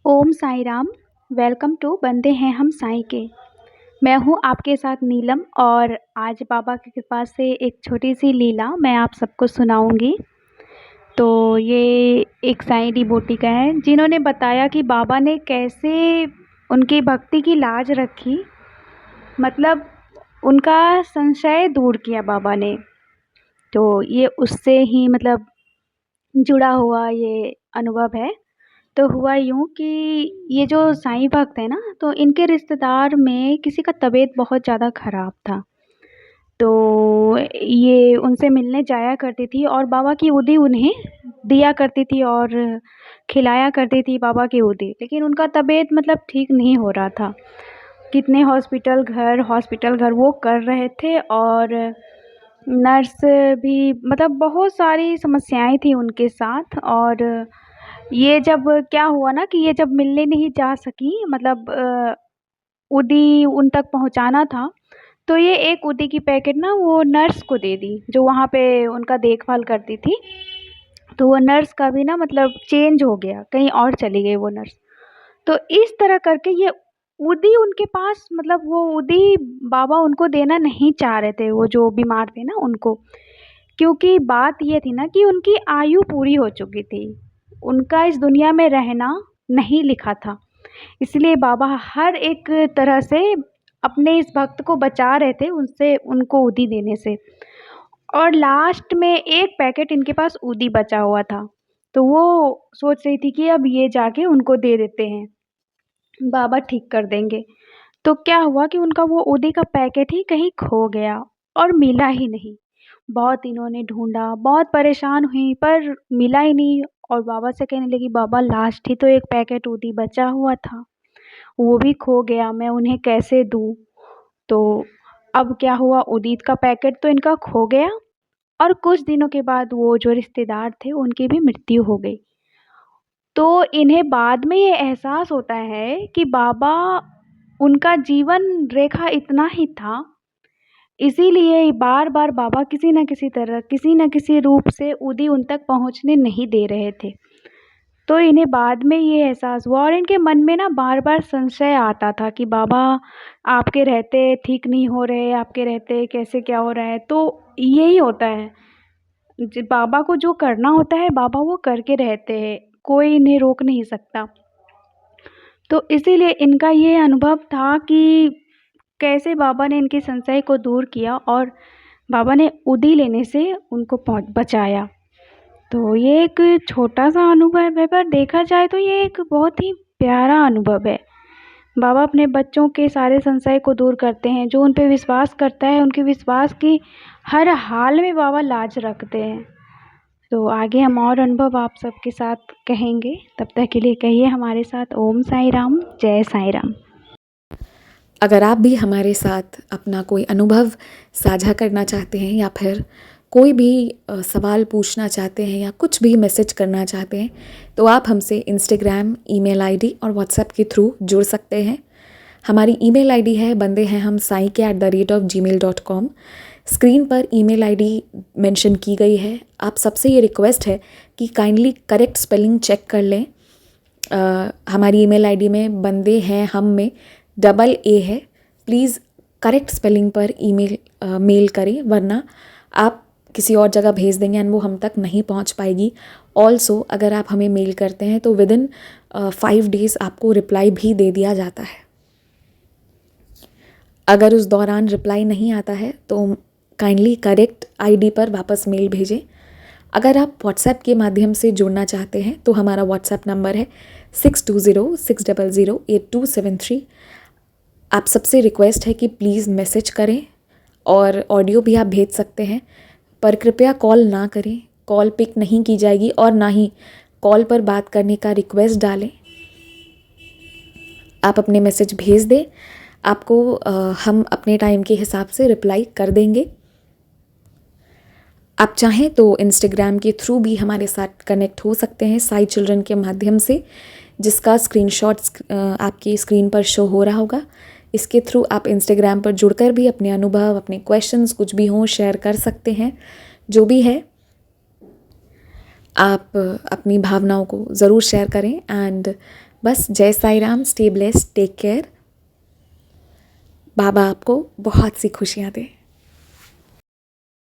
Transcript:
Om Sai Ram. Welcome to बंदे हैं हम साईं के। मैं हूँ आपके साथ नीलम और आज बाबा की कृपा से एक छोटी सी लीला मैं आप सबको सुनाऊंगी। तो ये एक साईं डिवोटी का है जिन्होंने बताया कि बाबा ने कैसे उनकी भक्ति की लाज रखी, मतलब उनका संशय दूर किया बाबा ने। तो ये उससे ही मतलब जुड़ा हुआ ये अनुभव है। तो हुआ यूँ कि ये जो साईं भक्त हैं ना, तो इनके रिश्तेदार में किसी का तबीयत बहुत ज़्यादा ख़राब था। तो ये उनसे मिलने जाया करती थी और बाबा की उदी उन्हें दिया करती थी और खिलाया करती थी बाबा की उदी। लेकिन उनका तबीयत मतलब ठीक नहीं हो रहा था। कितने हॉस्पिटल घर वो कर रहे थे और नर्स भी मतलब बहुत सारी समस्याएँ थी उनके साथ। और ये जब क्या हुआ ना कि ये जब मिलने नहीं जा सकी, मतलब उदी उन तक पहुँचाना था, तो ये एक उदी की पैकेट ना वो नर्स को दे दी, जो वहाँ पे उनका देखभाल करती थी। तो वो नर्स का भी ना मतलब चेंज हो गया, कहीं और चली गई वो नर्स। तो इस तरह करके ये उदी उनके पास, मतलब वो उदी बाबा उनको देना नहीं चाह रहे थे, वो जो बीमार थे ना उनको। क्योंकि बात ये थी ना कि उनकी आयु पूरी हो चुकी थी, उनका इस दुनिया में रहना नहीं लिखा था। इसलिए बाबा हर एक तरह से अपने इस भक्त को बचा रहे थे उनसे, उनको उदी देने से। और लास्ट में एक पैकेट इनके पास उदी बचा हुआ था, तो वो सोच रही थी कि अब ये जाके उनको दे देते हैं, बाबा ठीक कर देंगे। तो क्या हुआ कि उनका वो उदी का पैकेट ही कहीं खो गया और मिला ही नहीं। बहुत इन्होंने ढूँढा, बहुत परेशान हुई पर मिला ही नहीं। और बाबा से कहने लगी, बाबा लास्ट ही तो एक पैकेट उदी बचा हुआ था, वो भी खो गया, मैं उन्हें कैसे दूँ? तो अब क्या हुआ, उदीद का पैकेट तो इनका खो गया और कुछ दिनों के बाद वो जो रिश्तेदार थे उनकी भी मृत्यु हो गई। तो इन्हें बाद में ये एहसास होता है कि बाबा, उनका जीवन रेखा इतना ही था, इसीलिए बार-बार बाबा किसी न किसी तरह, किसी न किसी रूप से उदी उन तक पहुँचने नहीं दे रहे थे। तो इन्हें बाद में ये एहसास हुआ और इनके मन में ना बार-बार संशय आता था कि बाबा आपके रहते ठीक नहीं हो रहे, आपके रहते कैसे क्या हो रहा है? तो यही होता है, बाबा को जो करना होता है बाबा वो करके रहते हैं, कोई इन्हें रोक नहीं सकता। तो इसीलिए इनका ये अनुभव था कि कैसे बाबा ने इनके संशय को दूर किया और बाबा ने उदी लेने से उनको बचाया। तो ये एक छोटा-सा अनुभव है पर देखा जाए तो ये एक बहुत ही प्यारा अनुभव है। बाबा अपने बच्चों के सारे संशय को दूर करते हैं, जो उन पे विश्वास करता है उनके विश्वास की हर हाल में बाबा लाज रखते हैं। तो आगे हम और अनुभव आप सबके साथ कहेंगे, तब तक के लिए कहिए हमारे साथ ओम साई राम, जय साई राम। अगर आप भी हमारे साथ अपना कोई अनुभव साझा करना चाहते हैं या फिर कोई भी सवाल पूछना चाहते हैं या कुछ भी मैसेज करना चाहते हैं तो आप हमसे इंस्टाग्राम, ईमेल आईडी और व्हाट्सएप के थ्रू जुड़ सकते हैं। हमारी ईमेल आईडी है बंदे हैं हम साई के @gmail.com। स्क्रीन पर ईमेल आईडी मेंशन की गई है। आप सबसे ये रिक्वेस्ट है कि काइंडली करेक्ट स्पेलिंग चेक कर लें। हमारी ईमेल आईडी में बंदे हैं हम में डबल ए है। प्लीज़ करेक्ट स्पेलिंग पर मेल करें, वरना आप किसी और जगह भेज देंगे एंड वो हम तक नहीं पहुंच पाएगी। ऑल्सो अगर आप हमें मेल करते हैं तो विदिन 5 डेज़ आपको रिप्लाई भी दे दिया जाता है। अगर उस दौरान रिप्लाई नहीं आता है तो काइंडली करेक्ट आईडी पर वापस मेल भेजें। अगर आप व्हाट्सएप के माध्यम से जुड़ना चाहते हैं तो हमारा व्हाट्सएप नंबर है 6206008273। आप सबसे रिक्वेस्ट है कि प्लीज़ मैसेज करें और ऑडियो भी आप भेज सकते हैं, पर कृपया कॉल ना करें। कॉल पिक नहीं की जाएगी और ना ही कॉल पर बात करने का रिक्वेस्ट डालें। आप अपने मैसेज भेज दें, आपको हम अपने टाइम के हिसाब से रिप्लाई कर देंगे। आप चाहें तो इंस्टाग्राम के थ्रू भी हमारे साथ कनेक्ट हो सकते हैं साई चिल्ड्रन के माध्यम से, जिसका स्क्रीनशॉट आपकी स्क्रीन पर शो हो रहा होगा। इसके थ्रू आप इंस्टाग्राम पर जुड़कर भी अपने अनुभव, अपने क्वेश्चंस कुछ भी हों शेयर कर सकते हैं। जो भी है आप अपनी भावनाओं को ज़रूर शेयर करें एंड बस Jai Sai Ram, stay blessed, take care. बाबा आपको बहुत सी खुशियाँ दें।